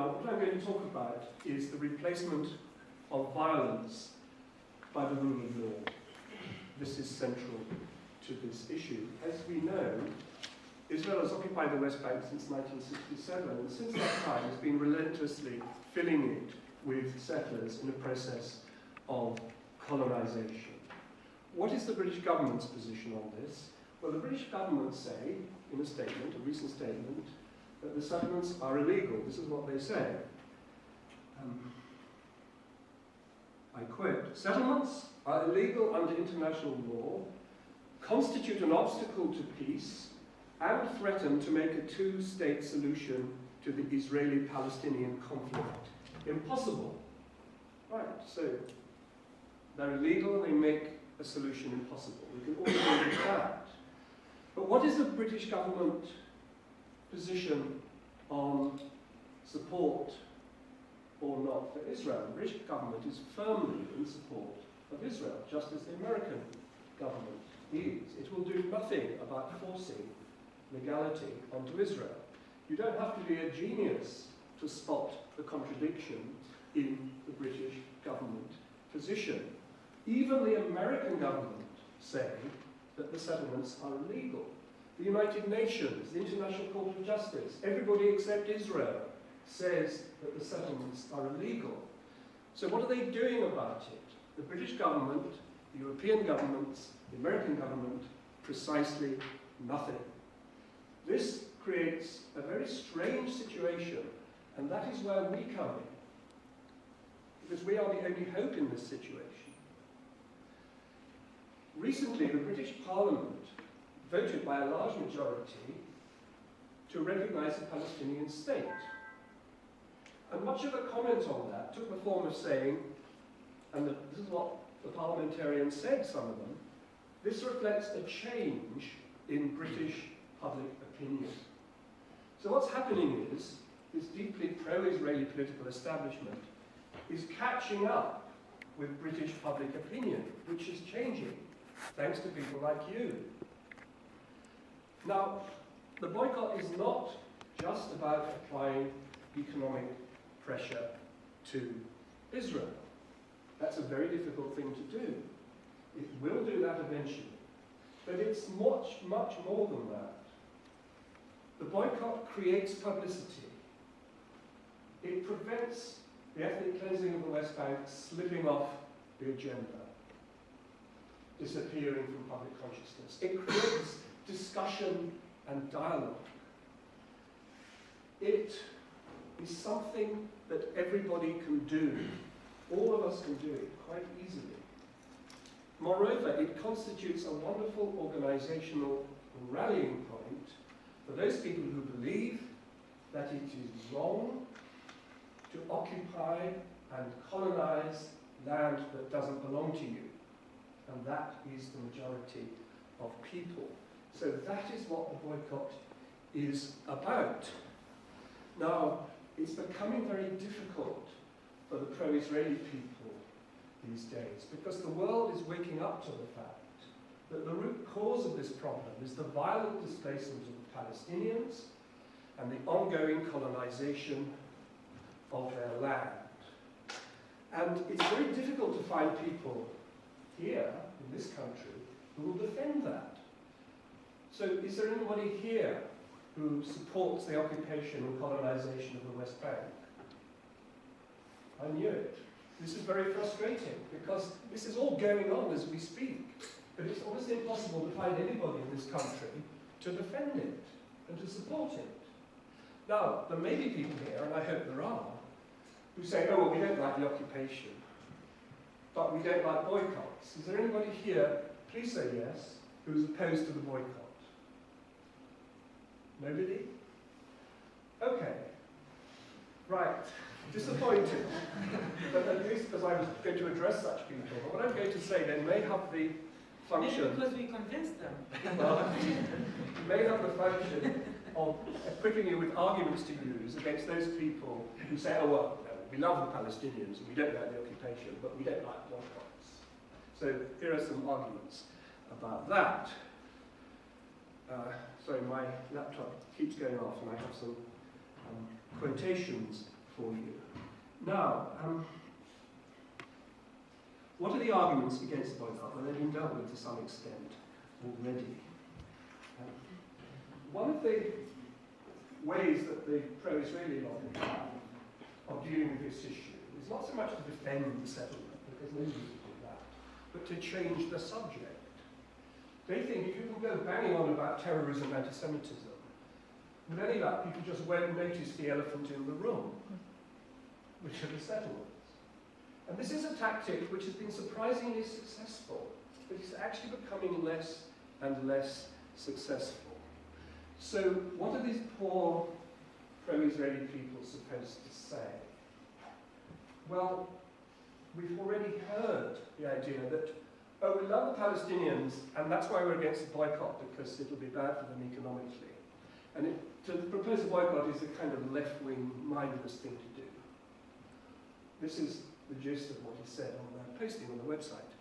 Now, what I'm going to talk about is the replacement of violence by the rule of law. This is central to this issue. As we know, Israel has occupied the West Bank since 1967, and since that time has been relentlessly filling it with settlers in a process of colonization. What is the British government's position on this? Well, the British government say, in a statement, a recent statement, that the settlements are illegal. This is what they say. I quote, "Settlements are illegal under international law, constitute an obstacle to peace, and threaten to make a two-state solution to the Israeli-Palestinian conflict impossible." Right, so they're illegal, they make a solution impossible. We can all agree with that. But what is the British government position on support or not for Israel? The British government is firmly in support of Israel, just as the American government is. It will do nothing about forcing legality onto Israel. You don't have to be a genius to spot the contradiction in the British government position. Even the American government say that the settlements are illegal. The United Nations, the International Court of Justice, everybody except Israel says that the settlements are illegal. So what are they doing about it? The British government, the European governments, the American government, precisely nothing. This creates a very strange situation, and that is where we come in, because we are the only hope in this situation. Recently, the British Parliament voted by a large majority to recognise a Palestinian state. And much of the comment on that took the form of saying, and this is what the parliamentarians said, some of them, this reflects a change in British public opinion. So what's happening is, this deeply pro-Israeli political establishment is catching up with British public opinion, which is changing, thanks to people like you. Now, the boycott is not just about applying economic pressure to Israel. That's a very difficult thing to do. It will do that eventually. But it's much, much more than that. The boycott creates publicity. It prevents the ethnic cleansing of the West Bank slipping off the agenda, disappearing from public consciousness. It creates discussion and dialogue. It is something that everybody can do. All of us can do it quite easily. Moreover, it constitutes a wonderful organizational rallying point for those people who believe that it is wrong to occupy and colonize land that doesn't belong to you. And that is the majority of people. So that is what the boycott is about. Now, it's becoming very difficult for the pro-Israeli people these days, because the world is waking up to the fact that the root cause of this problem is the violent displacement of the Palestinians and the ongoing colonization of their land. And it's very difficult to find people here, in this country, who will defend that. So is there anybody here who supports the occupation and colonization of the West Bank? I knew it. This is very frustrating, because this is all going on as we speak. But it's almost impossible to find anybody in this country to defend it and to support it. Now, there may be people here, and I hope there are, who say, oh, well, we don't like the occupation, but we don't like boycotts. Is there anybody here, please say yes, who's opposed to the boycott? Nobody? Okay. Right. Disappointed. But at least because I was going to address such people. But what I'm going to say then may have the function... Maybe because we convinced them. Well, may have the function of equipping you with arguments to use against those people who say, oh, well, no, we love the Palestinians and we don't like the occupation, but we don't like boycotts. So here are some arguments about that. Sorry, my laptop keeps going off and I have some quotations for you. Now, what are the arguments against boycott? Well, they've been dealt with to some extent already. One of the ways that the pro-Israeli lobby have of dealing with this issue is not so much to defend the settlement, because nobody would do that, but to change the subject. They think if you can go banging on about terrorism, anti-Semitism, with any luck, people just won't notice the elephant in the room, which are the settlements. And this is a tactic which has been surprisingly successful, but it's actually becoming less and less successful. So what are these poor pro-Israeli people supposed to say? Well, we've already heard the idea that, oh, we love the Palestinians, and that's why we're against the boycott, because it'll be bad for them economically. And to propose a boycott is a kind of left-wing, mindless thing to do. This is the gist of what he said on that posting on the website.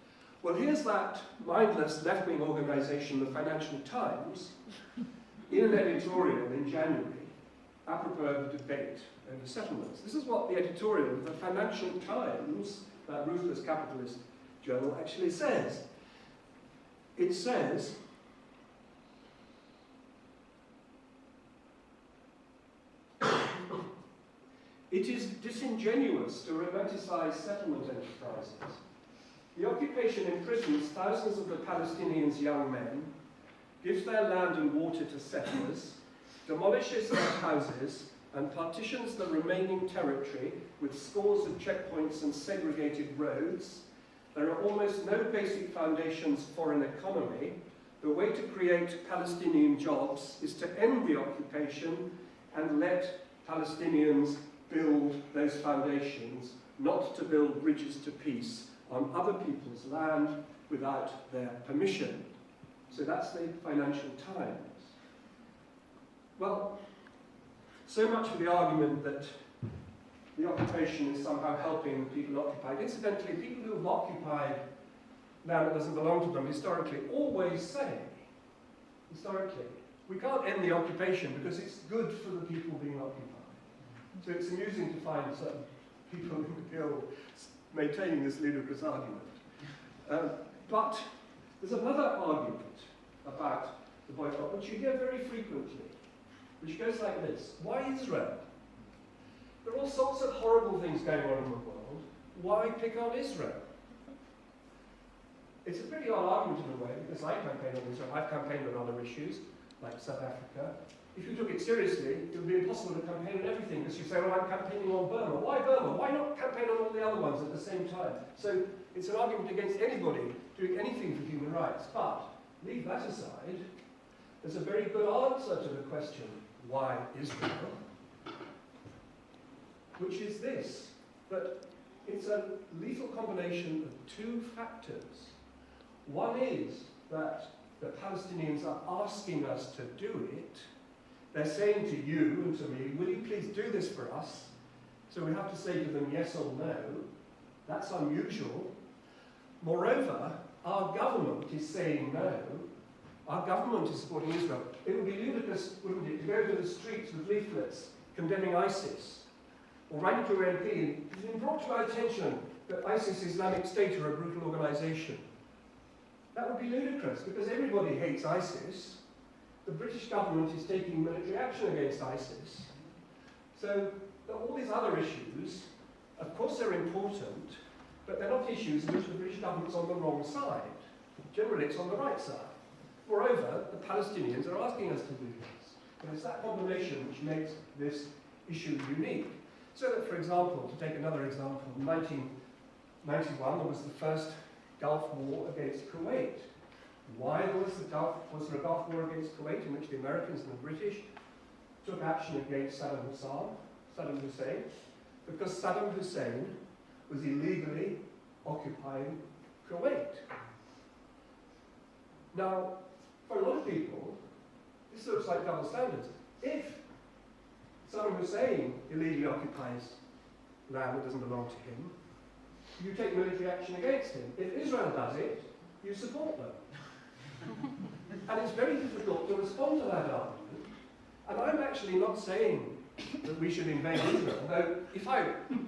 Well, here's that mindless left-wing organisation, the Financial Times, in an editorial in January, apropos of the debate over settlements. This is what the editorial of the Financial Times, that ruthless capitalist journal, actually says. It says, it is disingenuous to romanticize settlement enterprises. The occupation imprisons thousands of the Palestinians' young men, gives their land and water to settlers, demolishes their houses, and partitions the remaining territory with scores of checkpoints and segregated roads. There are almost no basic foundations for an economy. The way to create Palestinian jobs is to end the occupation and let Palestinians build those foundations, not to build bridges to peace on other people's land without their permission. So that's the Financial Times. Well, so much for the argument that the occupation is somehow helping the people occupied. Incidentally, people who have occupied land that doesn't belong to them historically always say, we can't end the occupation because it's good for the people being occupied. So it's amusing to find certain people in the Guild maintaining this ludicrous argument. But there's another argument about the boycott, which you hear very frequently, which goes like this. Why Israel? There are all sorts of horrible things going on in the world. Why pick on Israel? It's a pretty odd argument in a way, because I campaign on Israel. I've campaigned on other issues, like South Africa. If you took it seriously, it would be impossible to campaign on everything, because you say, well, I'm campaigning on Burma. Why Burma? Why not campaign on all the other ones at the same time? So it's an argument against anybody doing anything for human rights. But leave that aside, there's a very good answer to the question, why Israel? Which is this, that it's a lethal combination of two factors. One is that the Palestinians are asking us to do it. They're saying to you and to me, will you please do this for us? So we have to say to them yes or no. That's unusual. Moreover, our government is saying no. Our government is supporting Israel. It would be ludicrous, wouldn't it, to go to the streets with leaflets condemning ISIS, or write to your MP, it's been brought to our attention that ISIS Islamic State are a brutal organisation. That would be ludicrous, because everybody hates ISIS. The British government is taking military action against ISIS. So all these other issues, of course they're important, but they're not issues in which the British government's on the wrong side. Generally it's on the right side. Moreover, the Palestinians are asking us to do this. And it's that combination which makes this issue unique. So that, for example, to take another example, in 1991 there was the first Gulf War against Kuwait. Why was there a Gulf War against Kuwait in which the Americans and the British took action against Saddam Hussein? Because Saddam Hussein was illegally occupying Kuwait. Now, for a lot of people, this looks like double standards. If Saddam Hussein illegally occupies land that doesn't belong to him, you take military action against him. If Israel does it, you support them. And it's very difficult to respond to that argument. And I'm actually not saying that we should invade Israel. Though, if I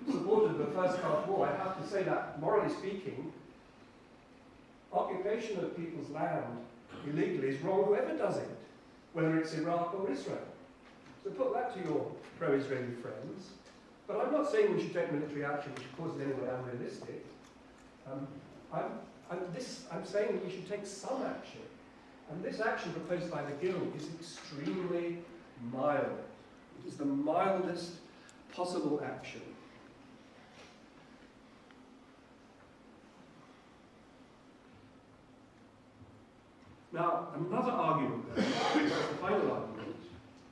supported the First Gulf War, I have to say that, morally speaking, occupation of people's land illegally is wrong whoever does it, whether it's Iraq or Israel. So put that to your pro-Israeli friends. But I'm not saying we should take military action which of course is anyway unrealistic. I'm saying that we should take some action. And this action proposed by the Guild is extremely mild. It is the mildest possible action. Now, another argument, the final argument,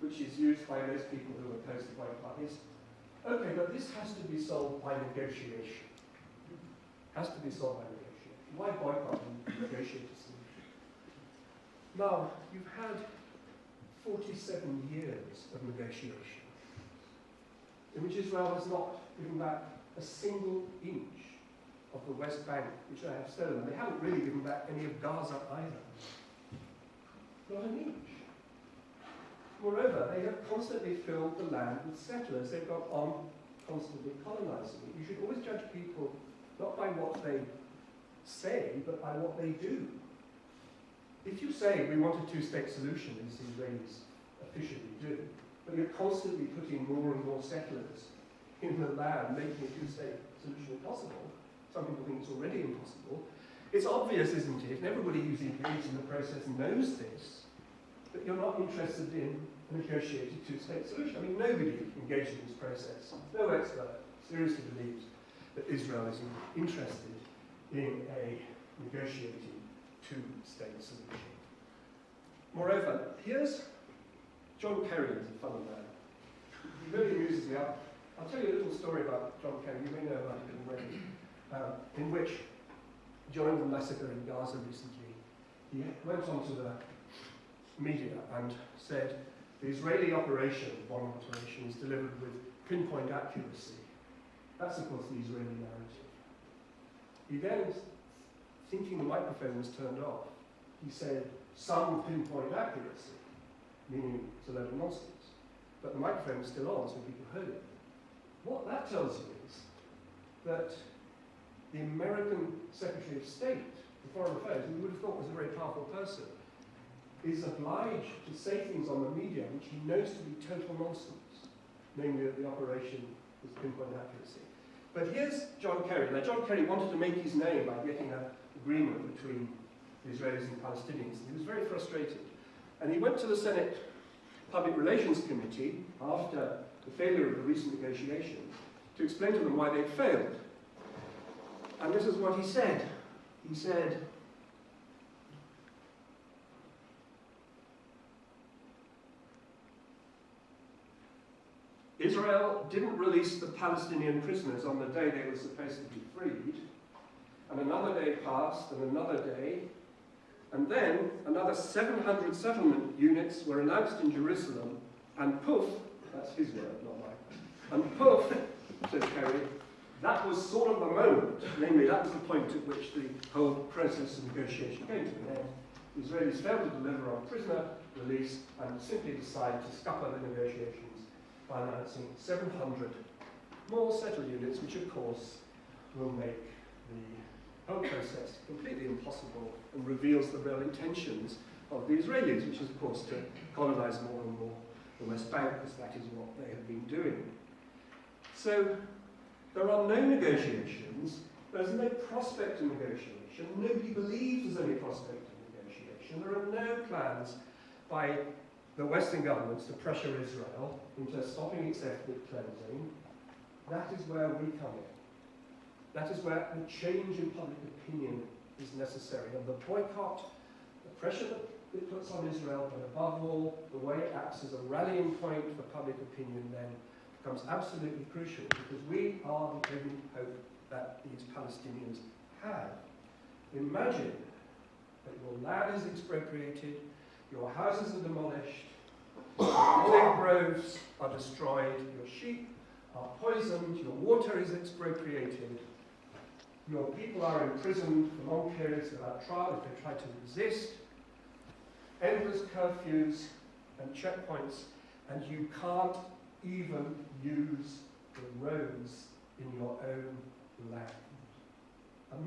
which is used by most people who are opposed to boycott, is, okay, but this has to be solved by negotiation. Has to be solved by negotiation. Why boycott and negotiate a solution? Now, you've had 47 years of negotiation, in which Israel has not given back a single inch of the West Bank, which they have stolen. They haven't really given back any of Gaza either. Not an inch. Moreover, they have constantly filled the land with settlers. They've gone on constantly colonizing it. You should always judge people not by what they say, but by what they do. If you say we want a two-state solution, as the Israelis officially do, but you're constantly putting more and more settlers in the land, making a two-state solution impossible, some people think it's already impossible, it's obvious, isn't it, and everybody who's engaged in the process knows this, that you're not interested in a negotiated two-state solution. I mean, nobody engaged in this process, no expert, seriously believes that Israel is interested in a negotiated two-state solution. Moreover, here's John Kerry, is a funny man. He really amuses me. I'll tell you a little story about John Kerry. You may know about it already, in which, during the massacre in Gaza recently, he went onto the media and said, the Israeli operation, bomb operation, is delivered with pinpoint accuracy. That's, of course, the Israeli narrative. He then, thinking the microphone was turned off, he said, some pinpoint accuracy, meaning it's a load of nonsense. But the microphone was still on, so people heard it. What that tells you is that the American Secretary of State for Foreign Affairs, who you would have thought was a very powerful person, is obliged to say things on the media which he knows to be total nonsense, namely that the operation was pinpoint accuracy. But here's John Kerry. Now, John Kerry wanted to make his name by getting an agreement between the Israelis and Palestinians, and he was very frustrated. And he went to the Senate Public Relations Committee after the failure of the recent negotiations to explain to them why they'd failed. And this is what he said. He said, Israel didn't release the Palestinian prisoners on the day they were supposed to be freed, and another day passed, and another day, and then another 700 settlement units were announced in Jerusalem, and poof, that's his word, not mine, and poof, said Kerry, that was sort of the moment, namely that was the point at which the whole process of negotiation came to an end. The Israelis failed to deliver on prisoner release and simply decided to scupper the negotiations by announcing 700 more settled units, which of course will make the whole process completely impossible and reveals the real intentions of the Israelis, which is of course to colonize more and more the West Bank, because that is what they have been doing. So there are no negotiations, there's no prospect of negotiation, nobody believes there's any prospect of negotiation, there are no plans by the Western governments to pressure Israel into stopping its ethnic cleansing. That is where we come in. That is where a change in public opinion is necessary. And the boycott, the pressure that it puts on Israel, but above all, the way it acts as a rallying point for public opinion then becomes absolutely crucial, because we are the only hope that these Palestinians have. Imagine that your land is expropriated, your houses are demolished, your olive groves are destroyed, your sheep are poisoned, your water is expropriated, your people are imprisoned for long periods without trial if they try to resist, endless curfews and checkpoints, and you can't even use the roads in your own land.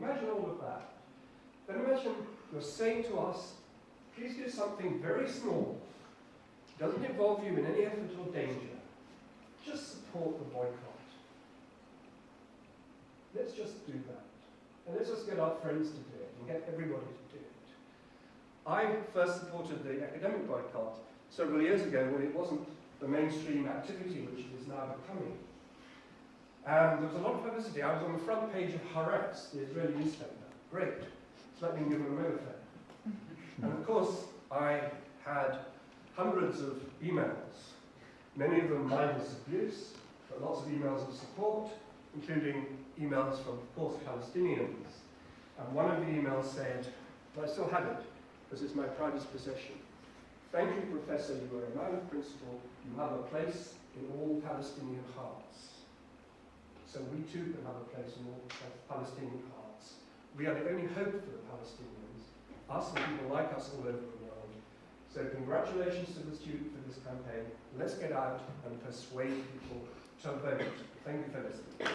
Imagine all of that. Then imagine you're saying to us, please do something very small. It doesn't involve you in any effort or danger. Just support the boycott. Let's just do that. And let's just get our friends to do it and get everybody to do it. I first supported the academic boycott several years ago when it wasn't the mainstream activity which it is now becoming. And there was a lot of publicity. I was on the front page of Haaretz, the Israeli newspaper. Great. It's like being given a megaphone. And of course, I had hundreds of emails, many of them mindless abuse, but lots of emails of support, including emails from, of course, Palestinians. And one of the emails said, and I still have it, because it's my proudest possession. Thank you, Professor, you are a man of principle. You have a place in all Palestinian hearts. So we too can have a place in all Palestinian hearts. We are the only hope for the Palestinians, us and people like us all over the world. So congratulations to the student for this campaign. Let's get out and persuade people to vote. Thank you for listening.